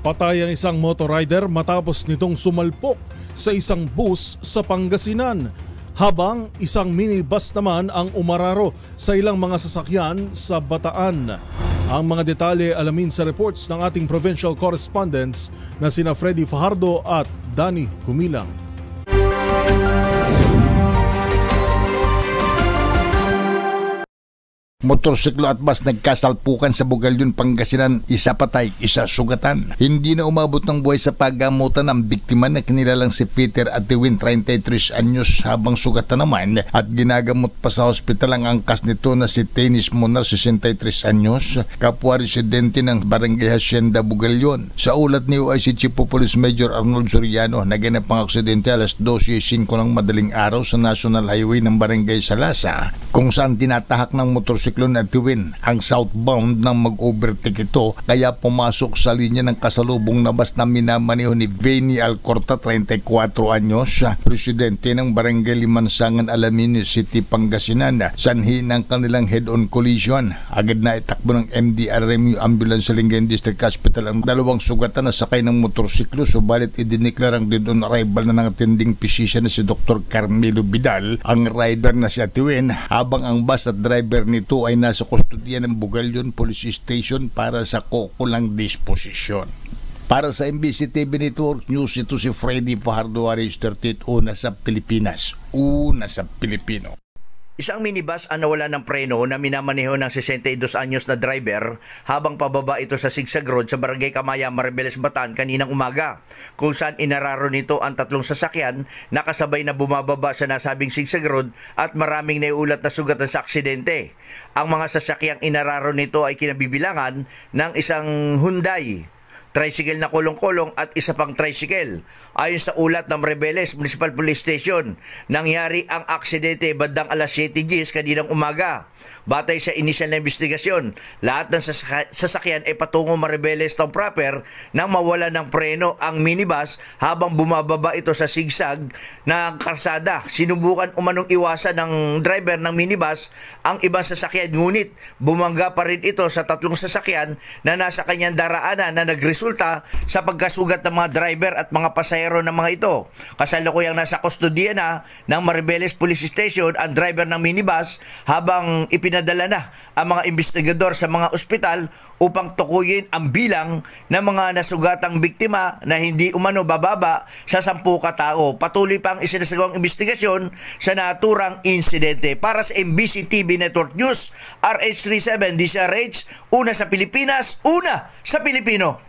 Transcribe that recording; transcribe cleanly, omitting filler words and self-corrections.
Patay ang isang motorrider matapos nitong sumalpok sa isang bus sa Pangasinan, habang isang minibus naman ang umararo sa ilang mga sasakyan sa Bataan. Ang mga detalye alamin sa reports ng ating provincial correspondents na sina Freddy Fajardo at Danny Kumilang. Motorsiklo at bus nagkasalpukan sa Bugalyon, Pangasinan, isa patay, isa sugatan. Hindi na umabot ng buhay sa paggamutan ang biktima na kinilalang si Peter Atiwin, 33 anyos, habang sugatan naman at ginagamot pa sa hospital ang angkas nito na si Tenis Monar, 63 anyos, kapwa residente ng Barangay Hacienda, Bugalyon. Sa ulat ni OIC Chief of Police Major Arnold Soriano, naganap ang aksidente alas 12:05 ng madaling araw sa National Highway ng Barangay Salasa, kung saan tinatahak ng motorsiklo na Atiwin ang southbound nang mag-overtake ito, kaya pumasok sa linya ng kasalubong na bus na minamaneho ni Benny Alcorta, 34 anyos, presidente ng Barangay Limansangan, Alamino City, Pangasinan. Sanhi ng kanilang head-on collision. Agad na itakbo ng MDRMU ambulance sa Lingayen District Hospital ang dalawang sugatan na sakay ng motorsiklo, subalit idineklarang dead on arrival na ng attending physician na si Dr. Carmelo Vidal ang rider na si Atiwin, habang ang bus at driver nito ay nasa kustodiya ng Bugalyon Police Station para sa kukulang disposisyon. Para sa MBC TV Network News, ito si Freddy Fajardo, Aris 38, una sa Pilipinas, una sa Pilipino. Isang minibus ang nawala ng preno na minamaneho ng 62 anyos na driver habang pababa ito sa Sigsag Road sa Barangay Kamaya, Maribeles, Bataan kaninang umaga, kung saan inararo nito ang tatlong sasakyan na kasabay na bumababa sa nasabing Sigsag Road at maraming naiulat na sugatan sa aksidente. Ang mga sasakyang inararo nito ay kinabibilangan ng isang Hyundai, tricycle na kulong-kulong at isa pang tricycle. Ayon sa ulat ng Maribeles Municipal Police Station, nangyari ang aksidente bandang alas 7:10 kaninang umaga. Batay sa inisyal na investigasyon, lahat ng sasakyan ay patungo Maribeles Town proper nang mawala ng preno ang minibus habang bumababa ito sa sigsag na karsada. Sinubukan umanong iwasan ng driver ng minibus ang ibang sasakyan, ngunit bumangga pa rin ito sa tatlong sasakyan na nasa kanyang daraanan na nagresulta sa pagkasugat ng mga driver at mga pasahero ng mga ito. Kasalukuyang nasa kustodiya na ng Maribeles Police Station ang driver ng minibus, habang ipinadala na ang mga investigador sa mga ospital upang tukuyin ang bilang ng mga nasugatang biktima na hindi umano bababa sa 10 katao. Patuloy pang isinasagawang investigasyon sa naturang insidente. Para sa MBC TV Network News, RH37 DCRH, una sa Pilipinas, una sa Pilipino.